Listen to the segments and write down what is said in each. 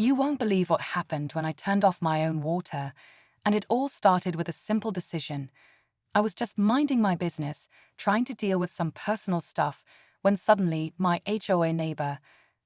You won't believe what happened when I turned off my own water, and it all started with a simple decision. I was just minding my business, trying to deal with some personal stuff, when suddenly my HOA neighbor,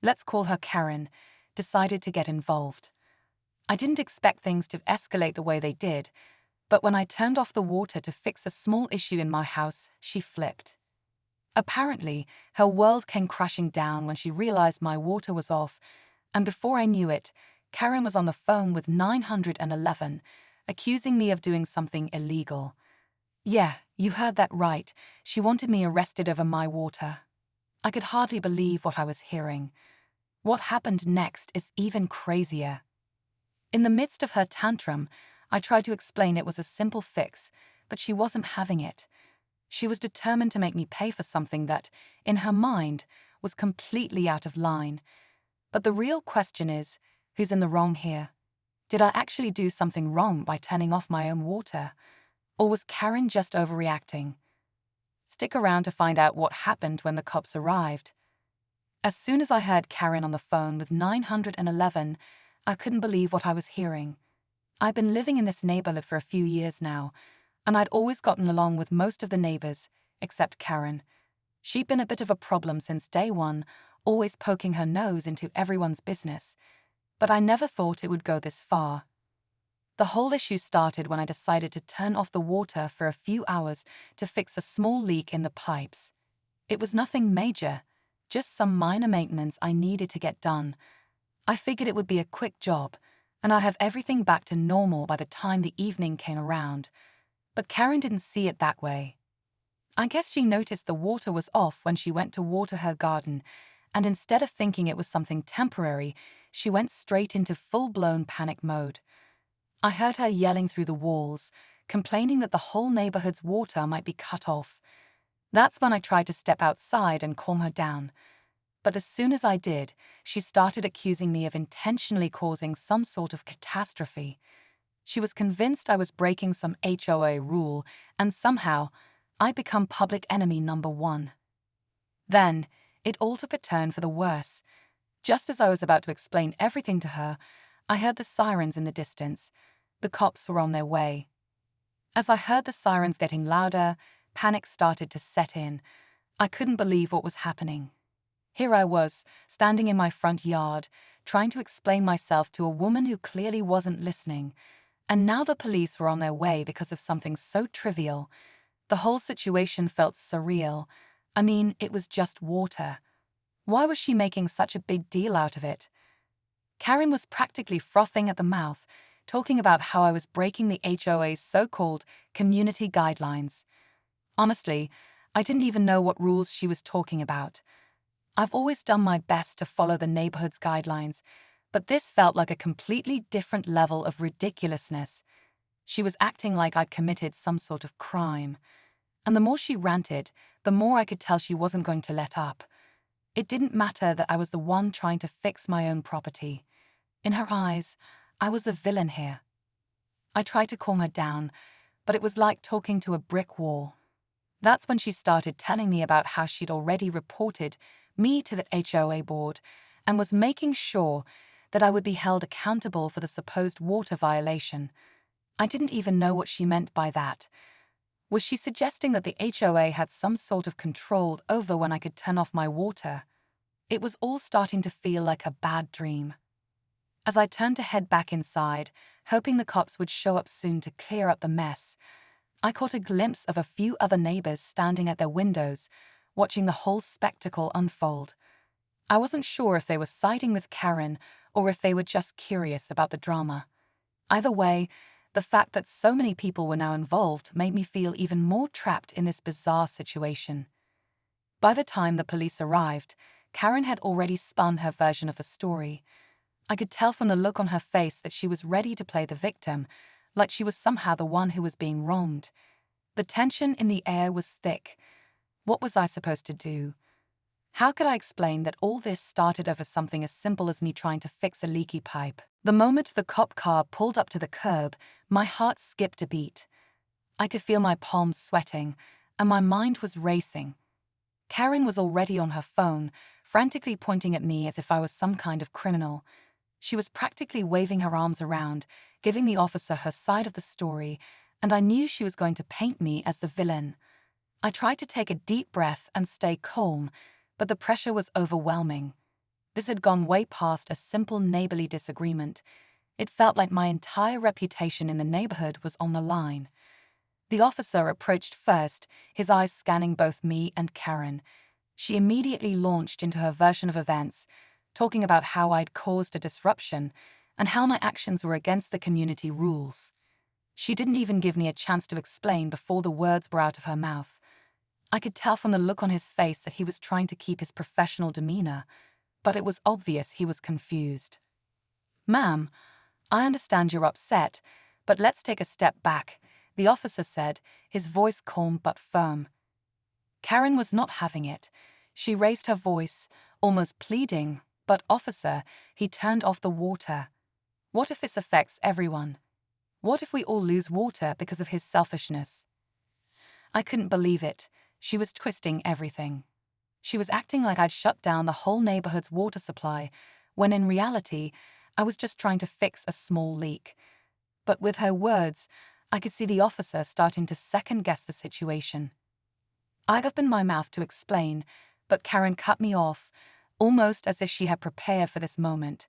let's call her Karen, decided to get involved. I didn't expect things to escalate the way they did, but when I turned off the water to fix a small issue in my house, she flipped. Apparently, her world came crashing down when she realized my water was off, and before I knew it, Karen was on the phone with 911, accusing me of doing something illegal. Yeah, you heard that right. She wanted me arrested over my water. I could hardly believe what I was hearing. What happened next is even crazier. In the midst of her tantrum, I tried to explain it was a simple fix, but she wasn't having it. She was determined to make me pay for something that, in her mind, was completely out of line. But the real question is, who's in the wrong here? Did I actually do something wrong by turning off my own water? Or was Karen just overreacting? Stick around to find out what happened when the cops arrived. As soon as I heard Karen on the phone with 911, I couldn't believe what I was hearing. I've been living in this neighborhood for a few years now, and I'd always gotten along with most of the neighbors, except Karen. She'd been a bit of a problem since day one, always poking her nose into everyone's business. But I never thought it would go this far. The whole issue started when I decided to turn off the water for a few hours to fix a small leak in the pipes. It was nothing major, just some minor maintenance I needed to get done. I figured it would be a quick job, and I'd have everything back to normal by the time the evening came around. But Karen didn't see it that way. I guess she noticed the water was off when she went to water her garden, and instead of thinking it was something temporary, she went straight into full-blown panic mode. I heard her yelling through the walls, complaining that the whole neighborhood's water might be cut off. That's when I tried to step outside and calm her down. But as soon as I did, she started accusing me of intentionally causing some sort of catastrophe. She was convinced I was breaking some HOA rule, and somehow, I'd become public enemy number one. Then, it all took a turn for the worse. Just as I was about to explain everything to her, I heard the sirens in the distance. The cops were on their way. As I heard the sirens getting louder, panic started to set in. I couldn't believe what was happening. Here I was, standing in my front yard, trying to explain myself to a woman who clearly wasn't listening. And now the police were on their way because of something so trivial. The whole situation felt surreal. I mean, it was just water. Why was she making such a big deal out of it? Karen was practically frothing at the mouth, talking about how I was breaking the HOA's so-called community guidelines. Honestly, I didn't even know what rules she was talking about. I've always done my best to follow the neighborhood's guidelines, but this felt like a completely different level of ridiculousness. She was acting like I'd committed some sort of crime. And the more she ranted, the more I could tell she wasn't going to let up. It didn't matter that I was the one trying to fix my own property. In her eyes, I was the villain here. I tried to calm her down, but it was like talking to a brick wall. That's when she started telling me about how she'd already reported me to the HOA board and was making sure that I would be held accountable for the supposed water violation. I didn't even know what she meant by that. Was she suggesting that the HOA had some sort of control over when I could turn off my water? It was all starting to feel like a bad dream. As I turned to head back inside, hoping the cops would show up soon to clear up the mess, I caught a glimpse of a few other neighbors standing at their windows, watching the whole spectacle unfold. I wasn't sure if they were siding with Karen or if they were just curious about the drama. Either way, the fact that so many people were now involved made me feel even more trapped in this bizarre situation. By the time the police arrived, Karen had already spun her version of the story. I could tell from the look on her face that she was ready to play the victim, like she was somehow the one who was being wronged. The tension in the air was thick. What was I supposed to do? How could I explain that all this started over something as simple as me trying to fix a leaky pipe? The moment the cop car pulled up to the curb, my heart skipped a beat. I could feel my palms sweating, and my mind was racing. Karen was already on her phone, frantically pointing at me as if I was some kind of criminal. She was practically waving her arms around, giving the officer her side of the story, and I knew she was going to paint me as the villain. I tried to take a deep breath and stay calm, but the pressure was overwhelming. This had gone way past a simple neighborly disagreement. It felt like my entire reputation in the neighborhood was on the line. The officer approached first, his eyes scanning both me and Karen. She immediately launched into her version of events, talking about how I'd caused a disruption and how my actions were against the community rules. She didn't even give me a chance to explain before the words were out of her mouth. I could tell from the look on his face that he was trying to keep his professional demeanor, but it was obvious he was confused. "Ma'am, I understand you're upset, but let's take a step back," the officer said, his voice calm but firm. Karen was not having it. She raised her voice, almost pleading, "But officer, he turned off the water. What if this affects everyone? What if we all lose water because of his selfishness?" I couldn't believe it. She was twisting everything. She was acting like I'd shut down the whole neighborhood's water supply, when in reality, I was just trying to fix a small leak. But with her words, I could see the officer starting to second-guess the situation. I'd opened my mouth to explain, but Karen cut me off, almost as if she had prepared for this moment.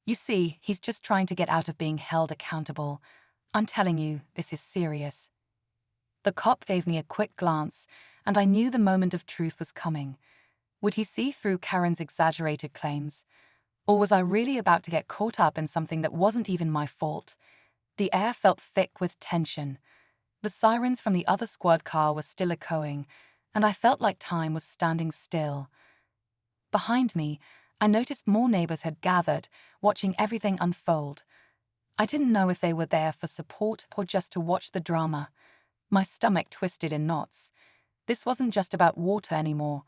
"You see, he's just trying to get out of being held accountable. I'm telling you, this is serious." The cop gave me a quick glance, and I knew the moment of truth was coming. Would he see through Karen's exaggerated claims? Or was I really about to get caught up in something that wasn't even my fault? The air felt thick with tension. The sirens from the other squad car were still echoing, and I felt like time was standing still. Behind me, I noticed more neighbors had gathered, watching everything unfold. I didn't know if they were there for support or just to watch the drama. My stomach twisted in knots. This wasn't just about water anymore.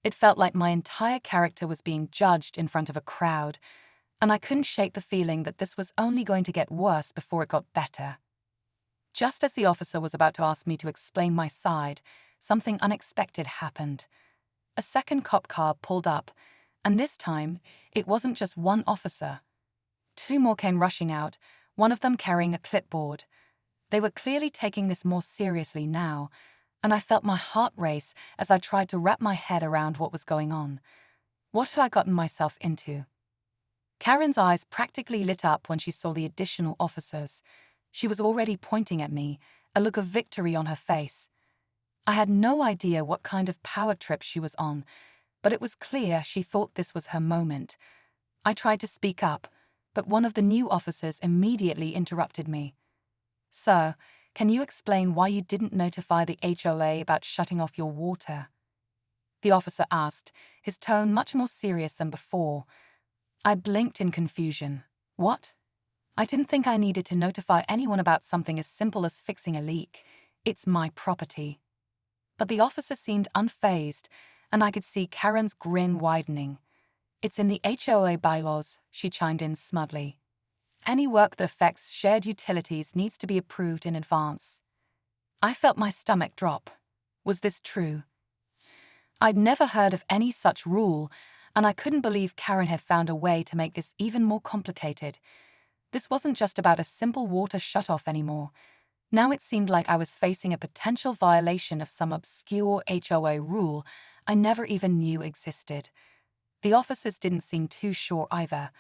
It felt like my entire character was being judged in front of a crowd, and I couldn't shake the feeling that this was only going to get worse before it got better. Just as the officer was about to ask me to explain my side, something unexpected happened. A second cop car pulled up, and this time, it wasn't just one officer. Two more came rushing out, one of them carrying a clipboard. They were clearly taking this more seriously now, and I felt my heart race as I tried to wrap my head around what was going on. What had I gotten myself into? Karen's eyes practically lit up when she saw the additional officers. She was already pointing at me, a look of victory on her face. I had no idea what kind of power trip she was on, but it was clear she thought this was her moment. I tried to speak up, but one of the new officers immediately interrupted me. "Sir, can you explain why you didn't notify the HOA about shutting off your water?" The officer asked, his tone much more serious than before. I blinked in confusion. What? I didn't think I needed to notify anyone about something as simple as fixing a leak. It's my property. But the officer seemed unfazed, and I could see Karen's grin widening. "It's in the HOA bylaws," she chimed in smugly. "Any work that affects shared utilities needs to be approved in advance." I felt my stomach drop. Was this true? I'd never heard of any such rule, and I couldn't believe Karen had found a way to make this even more complicated. This wasn't just about a simple water shutoff anymore. Now it seemed like I was facing a potential violation of some obscure HOA rule I never even knew existed. The officers didn't seem too sure either,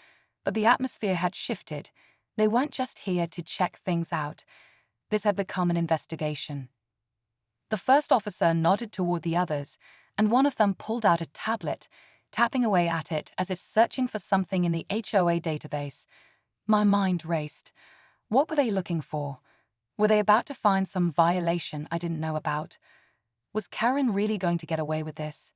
but the atmosphere had shifted. They weren't just here to check things out. This had become an investigation. The first officer nodded toward the others, and one of them pulled out a tablet, tapping away at it as if searching for something in the HOA database. My mind raced. What were they looking for? Were they about to find some violation I didn't know about? Was Karen really going to get away with this?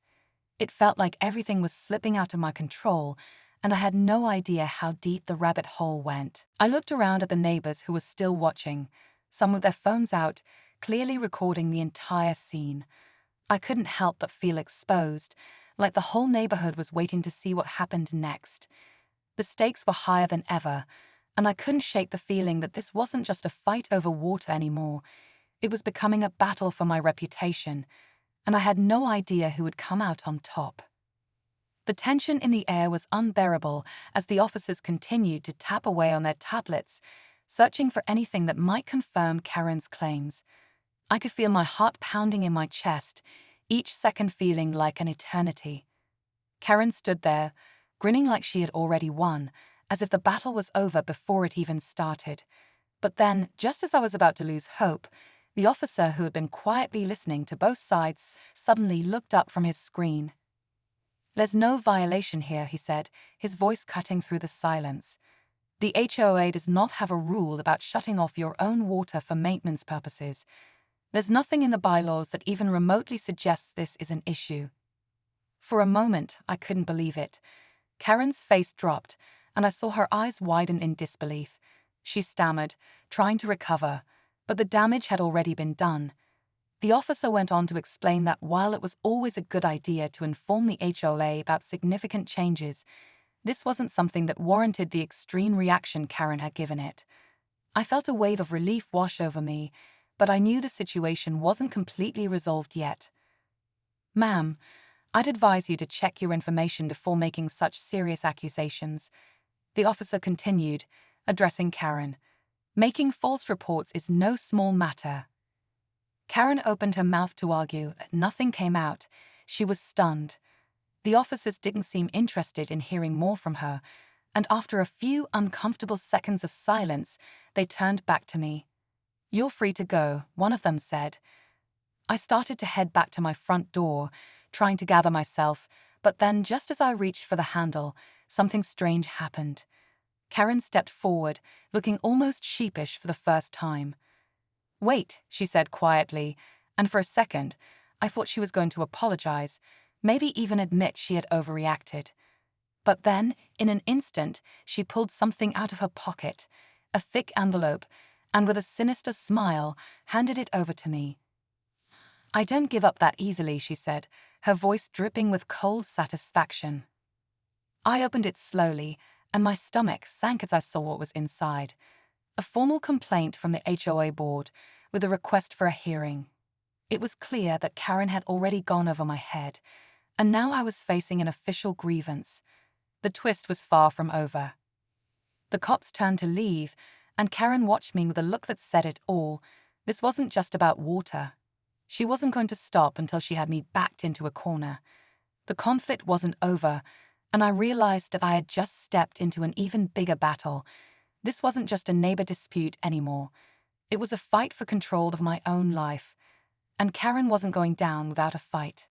It felt like everything was slipping out of my control, and I had no idea how deep the rabbit hole went. I looked around at the neighbors who were still watching, some with their phones out, clearly recording the entire scene. I couldn't help but feel exposed, like the whole neighborhood was waiting to see what happened next. The stakes were higher than ever, and I couldn't shake the feeling that this wasn't just a fight over water anymore. It was becoming a battle for my reputation, and I had no idea who would come out on top. The tension in the air was unbearable as the officers continued to tap away on their tablets, searching for anything that might confirm Karen's claims. I could feel my heart pounding in my chest, each second feeling like an eternity. Karen stood there, grinning like she had already won, as if the battle was over before it even started. But then, just as I was about to lose hope, the officer who had been quietly listening to both sides suddenly looked up from his screen. "There's no violation here," he said, his voice cutting through the silence. "The HOA does not have a rule about shutting off your own water for maintenance purposes. There's nothing in the bylaws that even remotely suggests this is an issue." For a moment, I couldn't believe it. Karen's face dropped, and I saw her eyes widen in disbelief. She stammered, trying to recover, but the damage had already been done. The officer went on to explain that while it was always a good idea to inform the HOA about significant changes, this wasn't something that warranted the extreme reaction Karen had given it. I felt a wave of relief wash over me, but I knew the situation wasn't completely resolved yet. "Ma'am, I'd advise you to check your information before making such serious accusations," the officer continued, addressing Karen. "Making false reports is no small matter." Karen opened her mouth to argue, but nothing came out. She was stunned. The officers didn't seem interested in hearing more from her, and after a few uncomfortable seconds of silence, they turned back to me. "You're free to go," one of them said. I started to head back to my front door, trying to gather myself, but then just as I reached for the handle, something strange happened. Karen stepped forward, looking almost sheepish for the first time. "Wait," she said quietly, and for a second, I thought she was going to apologize, maybe even admit she had overreacted. But then, in an instant, she pulled something out of her pocket, a thick envelope, and with a sinister smile, handed it over to me. "I don't give up that easily," she said, her voice dripping with cold satisfaction. I opened it slowly, and my stomach sank as I saw what was inside. A formal complaint from the HOA board with a request for a hearing. It was clear that Karen had already gone over my head, and now I was facing an official grievance. The twist was far from over. The cops turned to leave, and Karen watched me with a look that said it all. This wasn't just about water. She wasn't going to stop until she had me backed into a corner. The conflict wasn't over, and I realized that I had just stepped into an even bigger battle. This wasn't just a neighbor dispute anymore. It was a fight for control of my own life, and Karen wasn't going down without a fight.